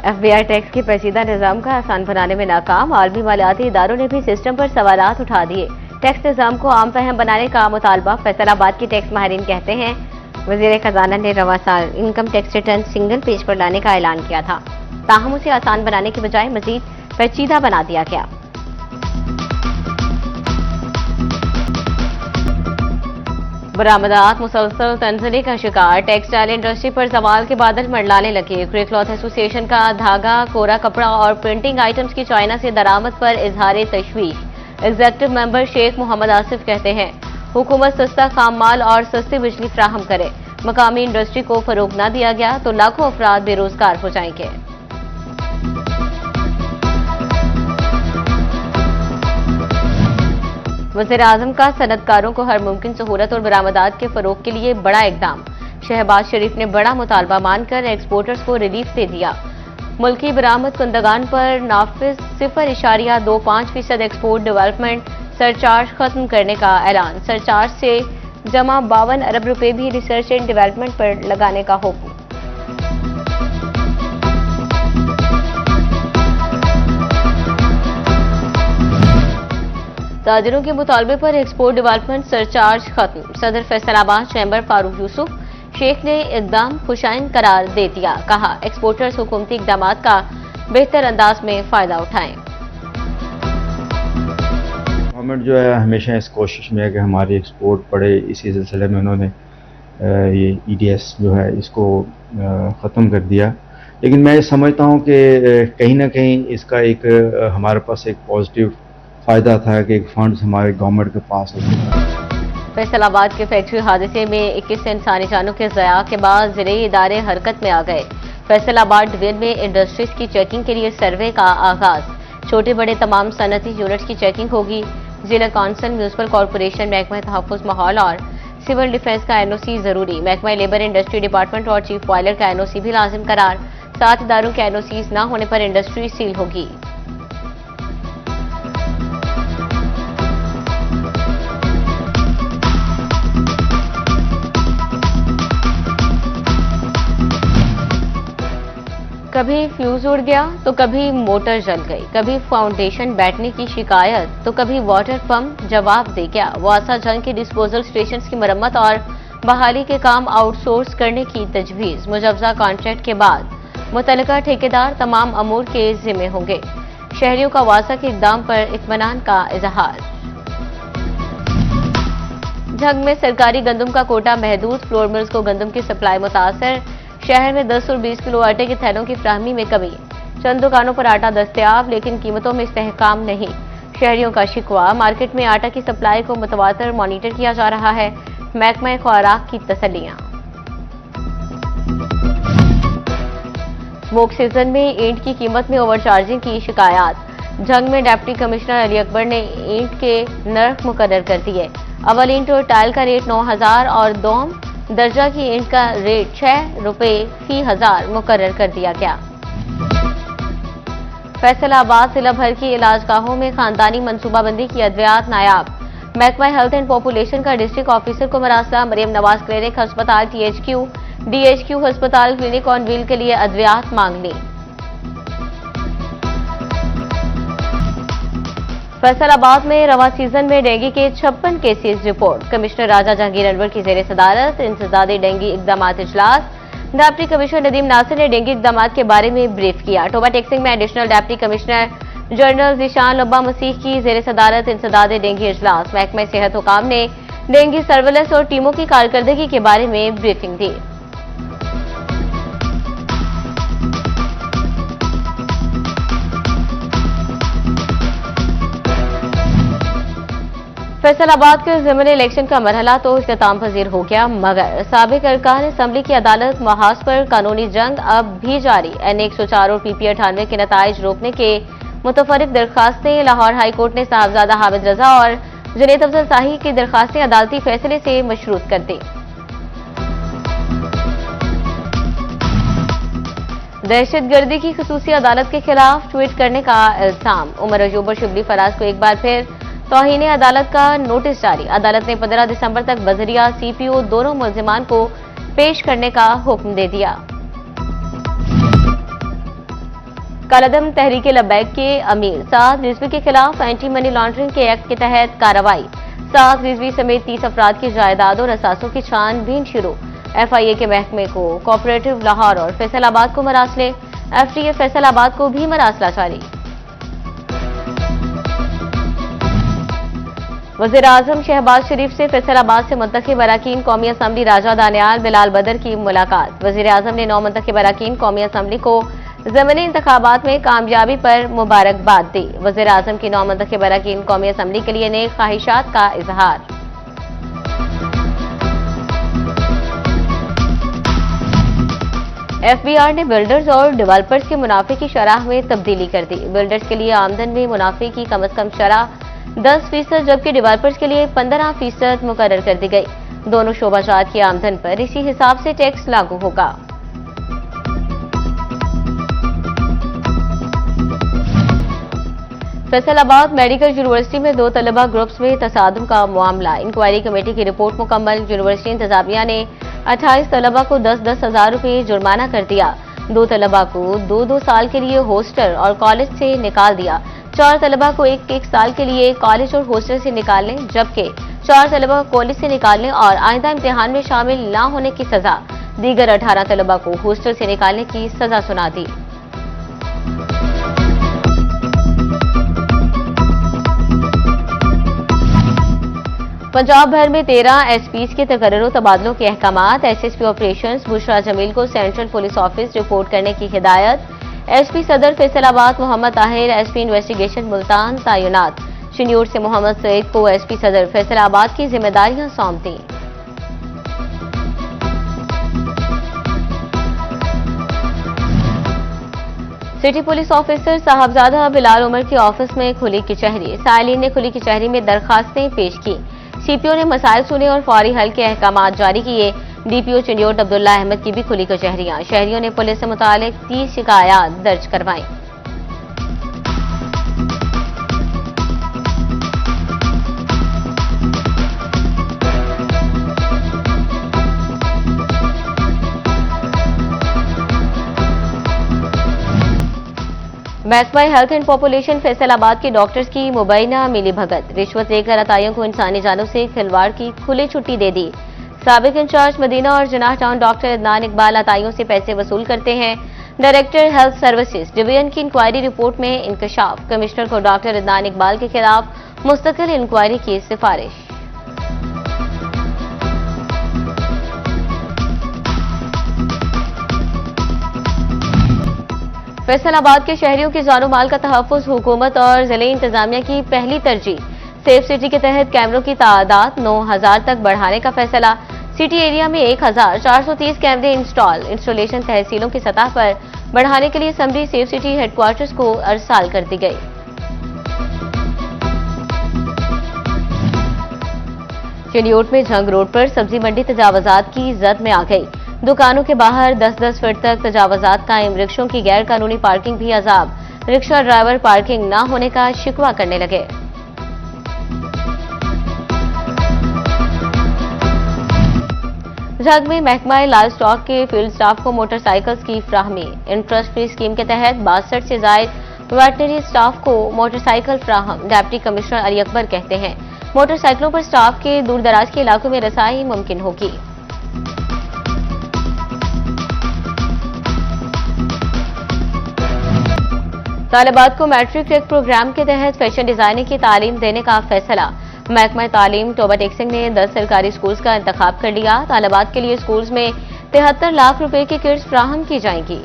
FBI tax के पेचीदा निजाम का आसान बनाने में नाकाम। आलमी मालियाती इदारों ने भी सिस्टम पर सवालात उठा दिए। टैक्स निजाम को आम फहम बनाने का मुतालबा। फैसलाबाद के टैक्स माहिरीन कहते हैं वजीर खजाना ने रवा साल income tax return single page पर लाने का ऐलान किया था, ताहम उसे आसान बनाने के बजाय मजीद पेचीदा बना दिया गया। बरामदात मुसलसल तंजली का शिकार। टेक्सटाइल इंडस्ट्री पर सवाल के बादल मंडलाने लगे। ग्रे क्लॉथ एसोसिएशन का धागा, कोरा कपड़ा और प्रिंटिंग आइटम्स की चाइना से दरामद पर इजहार तशवीश। एग्जीक्यूटिव मेंबर शेख मोहम्मद आसिफ कहते हैं हुकूमत सस्ता खाम माल और सस्ती बिजली फराहम करे। मकामी इंडस्ट्री को फरोग न दिया गया तो लाखों अफराद बेरोजगार हो जाएंगे। वज़ीर-ए-आज़म का सनतकारों को हर मुमकिन सहूलत और बरामदात के फरोग के लिए बड़ा इकदाम। शहबाज शरीफ ने बड़ा मुतालबा मानकर एक्सपोर्टर्स को रिलीफ दे दिया। मुल्की बरामद कुंदगान पर नाफिज 0.25% एक्सपोर्ट डेवलपमेंट सरचार्ज खत्म करने का ऐलान। सरचार्ज से जमा 52 अरब रुपए भी रिसर्च एंड डेवलपमेंट पर लगाने का हुक्म। ताजिरों के मुतालबे पर एक्सपोर्ट डेवलपमेंट सरचार्ज खत्म। सदर फैसलाबाद चैम्बर फारूक यूसुफ शेख ने इकदाम खुशाइन करार दे दिया। कहा एक्सपोर्टर्स हुकूमती इकदाम का बेहतर अंदाज में फायदा उठाएं। गवर्नमेंट जो है हमेशा इस कोशिश में है कि हमारी एक्सपोर्ट बढ़े। इसी सिलसिले में उन्होंने ये EDS जो है इसको ख़त्म कर दिया। लेकिन मैं समझता हूँ कि कहीं ना कहीं इसका एक हमारे पास एक पॉजिटिव फ़ायदा था कि एक फंड्स हमारे गवर्नमेंट के पास होते। फैसलाबाद के फैक्ट्री हादसे में 21 इंसानी जानों के ज़या के बाद ज़िले इदारे हरकत में आ गए। फैसलाबाद डिवीजन में इंडस्ट्रीज की चेकिंग के लिए सर्वे का आगाज। छोटे बड़े तमाम सनती यूनिट्स की चेकिंग होगी। जिला कौंसिल, म्यूनसिपल कॉरपोरेशन, महकमा तहफ़्फ़ुज़ माहौल और सिविल डिफेंस का NOC जरूरी। महकमा लेबर इंडस्ट्री डिपार्टमेंट और चीफ बॉयलर का NOC भी लाजिम करार। 7 इदारों के NOCs न होने पर इंडस्ट्री सील होगी। कभी फ्यूज उड़ गया तो कभी मोटर जल गई, कभी फाउंडेशन बैठने की शिकायत तो कभी वाटर पंप जवाब दे गया। वासा जंग के डिस्पोजल स्टेशन की मरम्मत और बहाली के काम आउटसोर्स करने की तजवीज़। मुजवजा कॉन्ट्रैक्ट के बाद मुतल्लिका ठेकेदार तमाम अमूर के जिम्मे होंगे। शहरियों का वासा के इक़दाम पर इत्मीनान का इजहार। झंग में सरकारी गंदम का कोटा महदूद। फ्लोर मिल्स को गंदम की सप्लाई मुतासर। शहर में 10 और 20 किलो आटे के थैलों की फ्राहमी में कमी। चंद दुकानों पर आटा दस्तयाब लेकिन कीमतों में इस्तेहकाम नहीं। शहरियों का शिकवा। मार्केट में आटा की सप्लाई को मुतवातर मॉनिटर किया जा रहा है। महकमा खुराक की तसल्लियां। स्मोक सीजन में ईंट की कीमत में ओवरचार्जिंग की शिकायत। झंग में डिप्टी कमिश्नर अली अकबर ने ईंट के नर्ख मुकर्रर कर दिए। अवल ईंट और टाइल का रेट 9,000 और दोम दर्जा की ईंट का रेट 6 रुपए फी 1000 मुकर्रर कर दिया गया। फैसलाबाद जिला भर की इलाजगाहों में खानदानी मनसूबाबंदी की अद्वियात नायाब। महकमा हेल्थ एंड पॉपुलेशन का डिस्ट्रिक्ट ऑफिसर को मरासला। मरियम नवाज क्लिनिक अस्पताल, THQ, DHQ अस्पताल क्लिनिक ऑन व्हील के लिए अद्वियात मांग ली। फैसलाबाद में रवा सीजन में डेंगू के 56 केसेस रिपोर्ट। कमिश्नर राजा जहांगीर अनवर की जेर सदारत इंसदादे डेंगू इकदाम इजलास। डिप्टी कमिश्नर नदीम नासिर ने डेंगू इकदाम के बारे में ब्रीफ किया। टोबा टैक्सिंग में additional deputy commissioner general Zeeshan Labba Masih की जेर सदारत इंसदादे डेंगू इजलास। महकमा सेहत हुकाम ने डेंगू सर्वेलेंस और टीमों की कारकर्दगी के बारे में ब्रीफिंग दी। फैसलाबाद के ज़िमनी इलेक्शन का मरहला तो इख्तिताम पजीर हो गया, मगर साबिक अरकान असम्बली की अदालत महाज पर कानूनी जंग अब भी जारी। NA 104 और PP 98 के नताइज रोकने के मुतफरिक दरखास्तें। लाहौर हाई कोर्ट ने साहबजादा हामिद रजा और जुनैद अफजल शाही की दरखास्तें अदालती फैसले से मशरूत कर दी। दहशतगर्दी की खसूसी अदालत के खिलाफ ट्वीट करने का इल्जाम। उमर अयूब और शिबली फराज को एक बार फिर तौहीने अदालत का नोटिस जारी। अदालत ने 15 दिसंबर तक बजरिया CPO दोनों मुल्जिमान को पेश करने का हुक्म दे दिया। कालादम तहरीक लब्बैक के अमीर साद रिजवी के खिलाफ एंटी मनी लॉन्ड्रिंग के एक्ट के तहत कार्रवाई। साद रिजवी समेत 30 अफराद की जायदाद और असासों की छानबीन शुरू। FIA के महकमे को कोऑपरेटिव लाहौर और फैसलाबाद को मरासले, FTA फैसलाबाद को भी मरासला जारी। वज़ीर-ए-आज़म शहबाज शरीफ से फैसलाबाद से मुंतखब अरकान कौमी असम्बली राजा दानियाल बिलाल बदर की मुलाकात। वज़ीर-ए-आज़म ने 9 मुंतखब अरकान कौमी असम्बली को ज़मीनी इंतखाबात में कामयाबी पर मुबारकबाद दी। वज़ीर-ए-आज़म की 9 मुंतखब अरकान कौमी असम्बली के लिए नेक ख्वाहिशात का इजहार। FBR ने बिल्डर्स और डेवलपर्स के मुनाफे की शरह में तब्दीली कर दी। बिल्डर्स के लिए आमदन में मुनाफे की कम अज कम शरह 10%, जबकि डेवलपर्स के लिए 15% मुकर्रर कर दी गई। दोनों शोबाजात की आमदन पर इसी हिसाब से टैक्स लागू होगा। फैसलाबाद मेडिकल यूनिवर्सिटी में 2 तलबा ग्रुप्स में तसादुम का मामला। इंक्वायरी कमेटी की रिपोर्ट मुकम्मल। यूनिवर्सिटी इंतजामिया ने 28 तलबा को 10-10 हजार रुपये जुर्माना कर दिया। 2 तलबा को 2-2 साल के लिए हॉस्टल और कॉलेज से निकाल दिया। 4 तलबा को 1-1 साल के लिए कॉलेज और हॉस्टल से निकालने, जबकि 4 तलबा को कॉलेज से निकालने और आइंदा इम्तिहान में शामिल न होने की सजा। दीगर 18 तलबा को हॉस्टल से निकालने की सजा सुना दी। पंजाब भर में 13 SPs के तकर्रुर तबादलों के अहकामात। SSP ऑपरेशंस बुशरा जमील को सेंट्रल पुलिस ऑफिस रिपोर्ट करने की हिदायत। SP सदर फैसलाबाद मोहम्मद ताहिर SP इन्वेस्टिगेशन मुल्तान तैनात। शनियोर से मोहम्मद सईद को SP सदर फैसलाबाद की जिम्मेदारियां सौंप दी। City police officer Sahibzada Bilal Umar के ऑफिस में खुली कचहरी। साइलिन ने खुली कचहरी में दरखास्तें पेश की। CPO ने मसाइल सुने और फौरी हल के अहकामात जारी किए। DPO चंडियोट अब्दुल्ला अहमद की भी खुली कचहरियां। शहरियों ने पुलिस से मुतालिक 30 शिकायत दर्ज करवाई। महकमा हेल्थ एंड पॉपुलेशन फैसलाबाद के डॉक्टर्स की मुबैना मिली भगत। रिश्वत लेकर अताइयों को इंसानी जानों से खिलवाड़ की खुली छुट्टी दे दी। साबिक इंचार्ज मदीना और जनाह टाउन डॉक्टर अदनान इकबाल अताइयों से पैसे वसूल करते हैं। डायरेक्टर हेल्थ सर्विसेज डिवीजन की इंक्वायरी रिपोर्ट में इंकशाफ। कमिश्नर को डॉक्टर अदनान इकबाल के खिलाफ मुस्तकिल इंक्वायरी की सिफारिश। फैसलाबाद के शहरियों की जानो माल का तहफ्फुज़ हुकूमत और जिले इंतजामिया की पहली तरजीह। सेफ सिटी के तहत कैमरों की तादाद 9000 तक बढ़ाने का फैसला। सिटी एरिया में 1430 कैमरे इंस्टॉलेशन तहसीलों की सतह पर बढ़ाने के लिए असम्बली सेफ सिटी हेडक्वार्टर्स को अरसाल कर दी गई। चिड़ियोट में जंग रोड पर सब्जी मंडी तजावजात की जद में आ गई। दुकानों के बाहर 10-10 फीट तक तजावजात कायम। रिक्शों की गैर कानूनी पार्किंग भी अजाब। रिक्शा ड्राइवर पार्किंग न होने का शिकवा करने लगे। जग में महकमा लाइव स्टॉक के फील्ड स्टाफ को मोटरसाइकिल्स की फ्राहमी। इंटरेस्ट फ्री स्कीम के तहत 62 से जायद वेटनरी स्टाफ को मोटरसाइकिल फ्राहम। डिप्टी कमिश्नर अली अकबर कहते हैं मोटरसाइकिलों पर स्टाफ के दूर दराज के इलाकों में रसाई मुमकिन होगी। तालिबात को मैट्रिक टेक प्रोग्राम के तहत फैशन डिजाइनिंग की तालीम देने का फैसला। महकमा तालीम टोबा टेक्सिंग ने 10 सरकारी स्कूल्स का इंतखाब कर लिया। तालिबात के लिए स्कूल्स में 73 लाख रुपए की किट्स फ्राहम की जाएंगी।